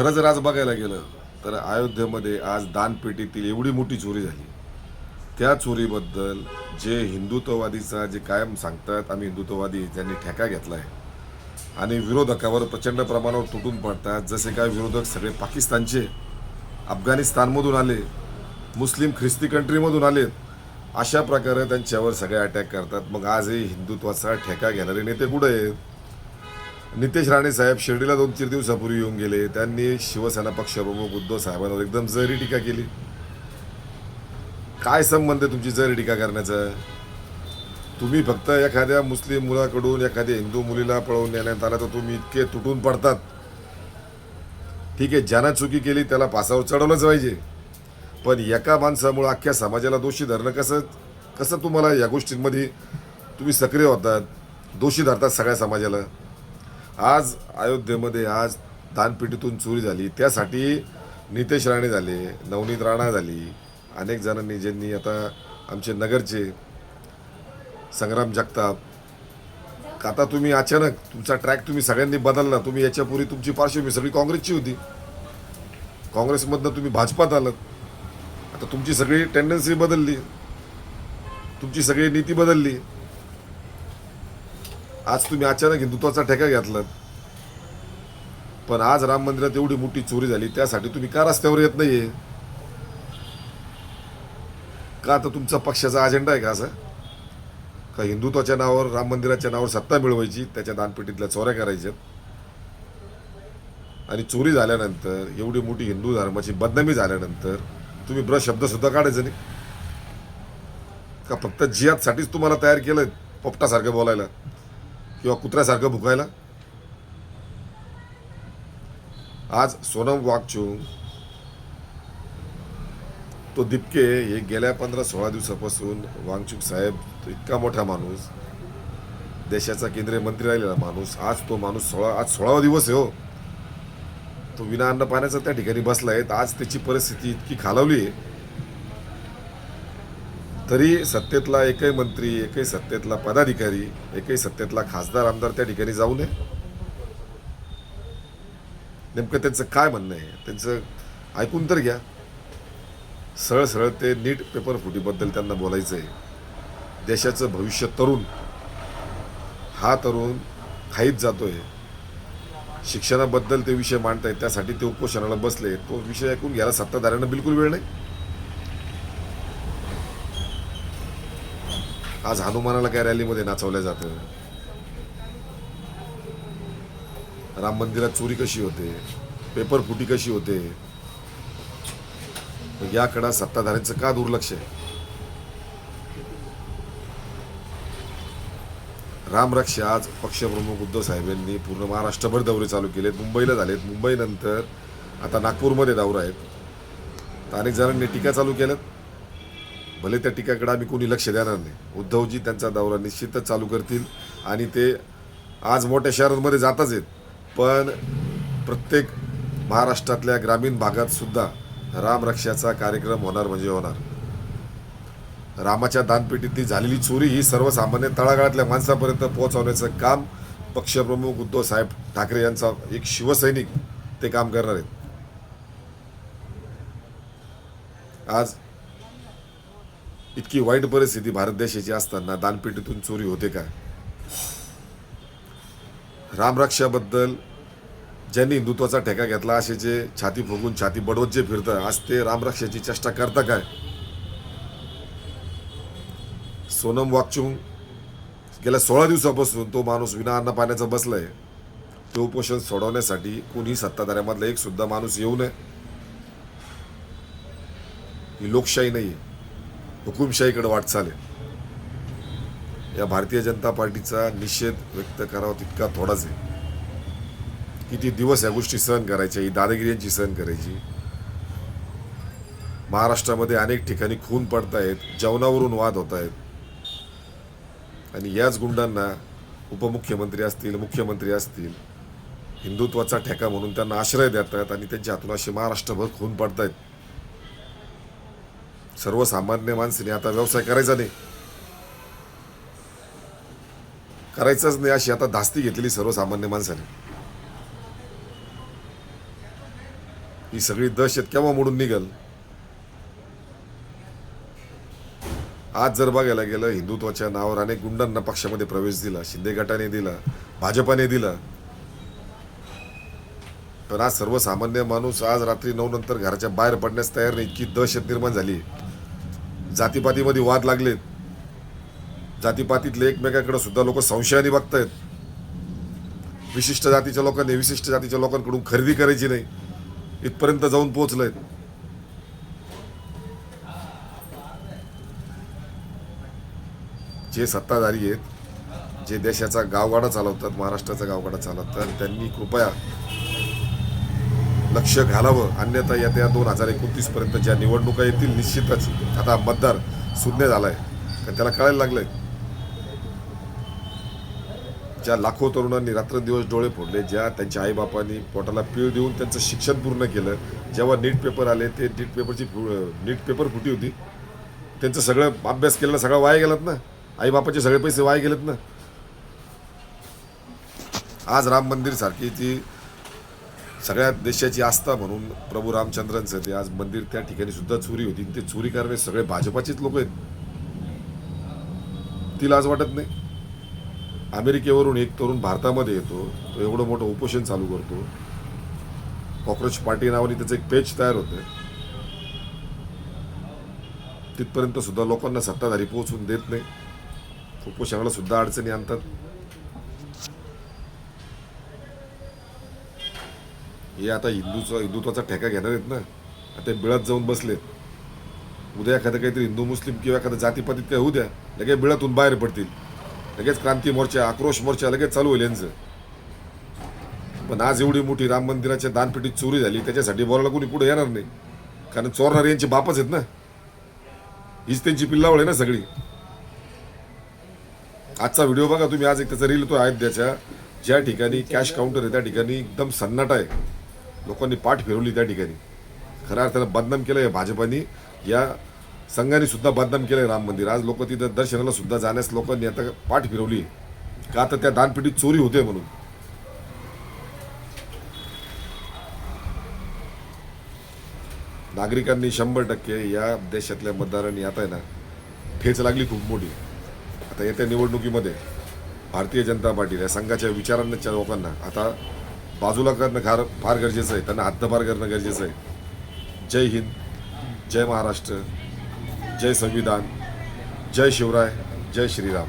खरं जर आज बघायला गेलं तर अयोध्येमध्ये आज दानपेटीतील एवढी मोठी चोरी झाली. त्या चोरीबद्दल जे हिंदुत्ववादीचा जे कायम सांगतात आम्ही हिंदुत्ववादी, ज्यांनी ठेका घेतला आहे आणि विरोधकावर प्रचंड प्रमाणावर तुटून पडतात. जसे काय विरोधक सगळे पाकिस्तानचे, अफगाणिस्तानमधून आले, मुस्लिम ख्रिस्ती कंट्रीमधून आलेत, अशा प्रकारे त्यांच्यावर सगळे अटॅक करतात. मग आजही हिंदुत्वाचा ठेका घेणारे नेते कुठे आहेत? नितेश राणे साहेब शिर्डीला 2-3 दिवसापूर्वी येऊन गेले. त्यांनी शिवसेना पक्षप्रमुख उद्धव साहेबांवर एकदम जहरी टीका केली. काय संबंध आहे तुमची जहरी टीका करण्याचा? तुम्ही फक्त एखाद्या मुस्लिम मुलाकडून एखाद्या हिंदू मुलीला पळवून नेण्यात आला तर तुम्ही इतके तुटून पडतात. ठीक आहे, ज्यानं चुकी केली त्याला फासावर चढवलंच पाहिजे, पण एका माणसामुळे अख्ख्या समाजाला दोषी धरणं कसं कसं तुम्हाला या गोष्टींमध्ये तुम्ही सक्रिय होतात, दोषी धरतात सगळ्या समाजाला. आज अयोध्येमध्ये आज दानपेटीतून चोरी झाली, त्यासाठी नितेश राणे झाले, नवनीत राणा झाली, अनेक जणांनी, ज्यांनी आता आमचे नगरचे संग्राम जगताप. आता तुम्ही अचानक तुमचा ट्रॅक तुम्ही सगळ्यांनी बदलला. तुम्ही याच्यापूर्वी तुमची पार्श्वभूमी सगळी काँग्रेसची होती, काँग्रेसमधनं तुम्ही भाजपात आलात. आता तुमची सगळी टेंडन्सी बदलली, तुमची सगळी नीती बदलली. आज तुम्ही अचानक हिंदुत्वाचा ठेका घेतलात. पण आज राम मंदिरात एवढी मोठी चोरी झाली, त्यासाठी तुम्ही का रस्त्यावर येत नाहीये? का आता तुमचा पक्षाचा अजेंडा आहे का असा? का हिंदुत्वाच्या नावावर, राम मंदिराच्या नावावर सत्ता मिळवायची, त्याच्या दानपेटीतल्या चोऱ्या करायच्यात? आणि चोरी झाल्यानंतर, एवढी मोठी हिंदू धर्माची बदनामी झाल्यानंतर तुम्ही ब्र शब्द सुद्धा काढायचं नाही का? फक्त जिहादसाठीच तुम्हाला तयार केलं पोपटासारखं बोलायला किंवा कुत्र्यासारखं भुकायला? आज सोनम वांगचुक, तो दिपके, हे गेल्या 15-16 दिवसापासून, वांगचुक साहेब इतका मोठा माणूस, देशाचा केंद्रीय मंत्री राहिलेला माणूस, आज तो माणूस आज 16वा दिवस आहे हो, तो विना अन्न पाण्याचा त्या ठिकाणी बसलाय. आज त्याची परिस्थिती इतकी खालावली आहे, तरी सत्तेतला एकही मंत्री, एकही सत्तेतला पदाधिकारी, एकही सत्तेतला खासदार, आमदार त्या ठिकाणी जाऊ नये. नेमकं त्यांचं काय म्हणणं आहे त्यांचं ऐकून तर घ्या. सरळ सरळ ते नीट पेपर फुटीबद्दल त्यांना बोलायचं आहे. देशाचं भविष्य तरुण, हा तरुण खाईत जातोय. शिक्षणाबद्दल ते विषय मांडतायत, त्यासाठी ते उपोषणाला बसले. तो विषय ऐकून घ्यायला सत्ताधाऱ्यांना बिलकुल वेळ नाही. आज हनुमानाला काय रॅलीमध्ये नाचवलं जातं? राम मंदिरात चोरी कशी होते, पेपर फुटी कशी होते? याकडे सत्ताधाऱ्यांचं का दुर्लक्ष आहे? रामरक्षा आज पक्षप्रमुख उद्धव साहेबांनी पूर्ण महाराष्ट्रभर दौरे चालू केलेत. मुंबईला झालेत, मुंबईनंतर आता नागपूरमध्ये दौरा आहेत. अनेक जणांनी टीका चालू केल्यात. भले त्या टीकाकडे आम्ही कोणी लक्ष देणार नाही. उद्धवजी त्यांचा दौरा निश्चितच चालू करतील आणि ते आज मोठ्या शहरांमध्ये जातच आहेत, पण प्रत्येक महाराष्ट्रातल्या ग्रामीण भागात सुद्धा रामरक्षाचा कार्यक्रम होणार म्हणजे होणार. रामाच्या दानपेटीतली झालेली चोरी ही सर्वसामान्य तळागाळातल्या माणसापर्यंत पोहोचवण्याचं काम पक्षप्रमुख उद्धव साहेब ठाकरे यांचा एक शिवसैनिक ते काम करणार आहेत. आज इतकी वाईट परिस्थिती भारत देशाची असताना दानपेटीतून चोरी होते का? रामरक्षाबद्दल ज्यांनी हिंदुत्वाचा ठेका घेतला, असे जे छाती फुगून छाती बडवत जे फिरतं, आज ते रामरक्षाची चेष्टा करता काय? सोनम वांगचुक गेल्या 16 दिवसापासून तो माणूस विना अन्न पाण्याचा बसलाय. ते उपोषण सोडवण्यासाठी कोणी सत्ताधाऱ्यामधला एक सुद्धा माणूस येऊ नये. ही लोकशाही नाही, हुकुमशाहीकडे वाटचाल आहे. या भारतीय जनता पार्टीचा निषेध व्यक्त करावा तितका थोडाच आहे. किती दिवस या गोष्टी सहन करायच्या, ही दादागिरी यांची सहन करायची? महाराष्ट्रामध्ये अनेक ठिकाणी खून पडतायत, जेवणावरून वाद होत आहेत, आणि याच गुंडांना उपमुख्यमंत्री असतील, मुख्यमंत्री असतील, हिंदुत्वाचा ठेका म्हणून त्यांना आश्रय देतात आणि त्यांच्या हातून असे महाराष्ट्रभर खून पडतायत. सर्वसामान्य माणसाने आता व्यवसाय करायचा नाही, करायचंच नाही, अशी आता धास्ती घेतलेली सर्वसामान्य माणसाने. ही सगळी दहशत केव्हा मोडून निघल? आज जर बघायला गेलं, हिंदुत्वाच्या नावावर अनेक गुंडांना पक्षामध्ये प्रवेश दिला, शिंदे गटाने दिला, भाजपाने दिला, पण आज सर्वसामान्य माणूस आज रात्री 9 नंतर घराच्या बाहेर पडण्यास तयार नाही. इतकी दहशत निर्माण झाली. जातीपातीमध्ये वाद लागलेत. जातीपातीतले एकमेकांकडे सुद्धा लोक संशयाने बघतायत. विशिष्ट जातीच्या लोकांनी विशिष्ट जातीच्या लोकांकडून खरेदी करायची नाही, इथपर्यंत जाऊन पोहोचलेत. जे सत्ताधारी आहेत, जे देशाचा गावगाडा चालवतात, महाराष्ट्राचा गावगाडा चालवतात, त्यांनी कृपया लक्ष घालावं. अन्यथा येत्या 2029 पर्यंत ज्या निवडणुका येतील, निश्चितच आता मतदार शून्य झालाय, कारण त्याला कळायला लागलंय. ज्या लाखो तरुणांनी रात्रंदिवस डोळे फोडले, ज्या त्यांच्या आईबापांनी पोटाला पीळ देऊन त्यांचं शिक्षण पूर्ण केलं, जेव्हा नीट पेपर आले, ते नीट पेपर फुटी होती, त्यांचं सगळं अभ्यास केलेलं सगळं वाया गेलात ना. आईबापाचे सगळे पैसे वाया गेलेत ना. आज राम मंदिर सारखी ती सगळ्या देशाची आस्था म्हणून प्रभू रामचंद्रांचं ते आज मंदिर, त्या ठिकाणी सुद्धा चोरी होती. ते चोरी करणे सगळे भाजपाचेच लोक आहेत. ती लाज वाटत नाही? अमेरिकेवरून एक तरुण भारतामध्ये येतो, तो एवढं मोठं उपोषण चालू करतो, कॉक्रोच पार्टी नावाने त्याचं एक पेज तयार होतं. तिथपर्यंत सुद्धा लोकांना सत्ताधारी पोहोचून देत नाही. उपोषणाला सुद्धा अडचणी आणतात. हे आता हिंदुत्वाचा ठेका घेणार आहेत ना. आता बिळात जाऊन बसलेत. उद्या एखादं काहीतरी हिंदू मुस्लिम किंवा एखादं जातीपातीत काय होऊ द्या, लगेच बिळातून बाहेर पडतील. लगेच क्रांती मोर्चा, आक्रोश मोर्चा लगेच चालू होईल यांचं. पण आज एवढी मोठी राम मंदिराच्या दानपेटीत चोरी झाली, त्याच्यासाठी बोलायला कोणी पुढे येणार नाही, कारण चोरणारे यांचे बापच आहेत ना. हीच त्यांची पिल्लावळ आहे ना सगळी. आजचा व्हिडिओ बघा तुम्ही. आज एक त्याचा रील तो अयोध्याच्या, ज्या ठिकाणी कॅश काउंटर आहे त्या ठिकाणी एकदम सन्नाटा आहे. लोकांनी पाठ फिरवली त्या ठिकाणी. खऱ्या अर्थानं बदनाम केलं आहे भाजपानी, या संघाने सुद्धा बदनाम केलं आहे राम मंदिर. आज लोक तिथं दर्शनाला सुद्धा जाण्यास लोकांनी आता पाठ फिरवली, का तर त्या दानपेटीत चोरी होते म्हणून. नागरिकांनी 100% या देशातल्या मतदारांनी आता आहे ना ठेच लागली खूप मोठी. आता येत्या निवडणुकीमध्ये भारतीय जनता पार्टीला, संघाच्या विचारांच्या लोकांना आता बाजूला करणं फार गरजेचं आहे. त्यांना हद्दपार करणं गरजेचं आहे. जय हिंद, जय महाराष्ट्र, जय संविधान, जय शिवराय, जय श्रीराम.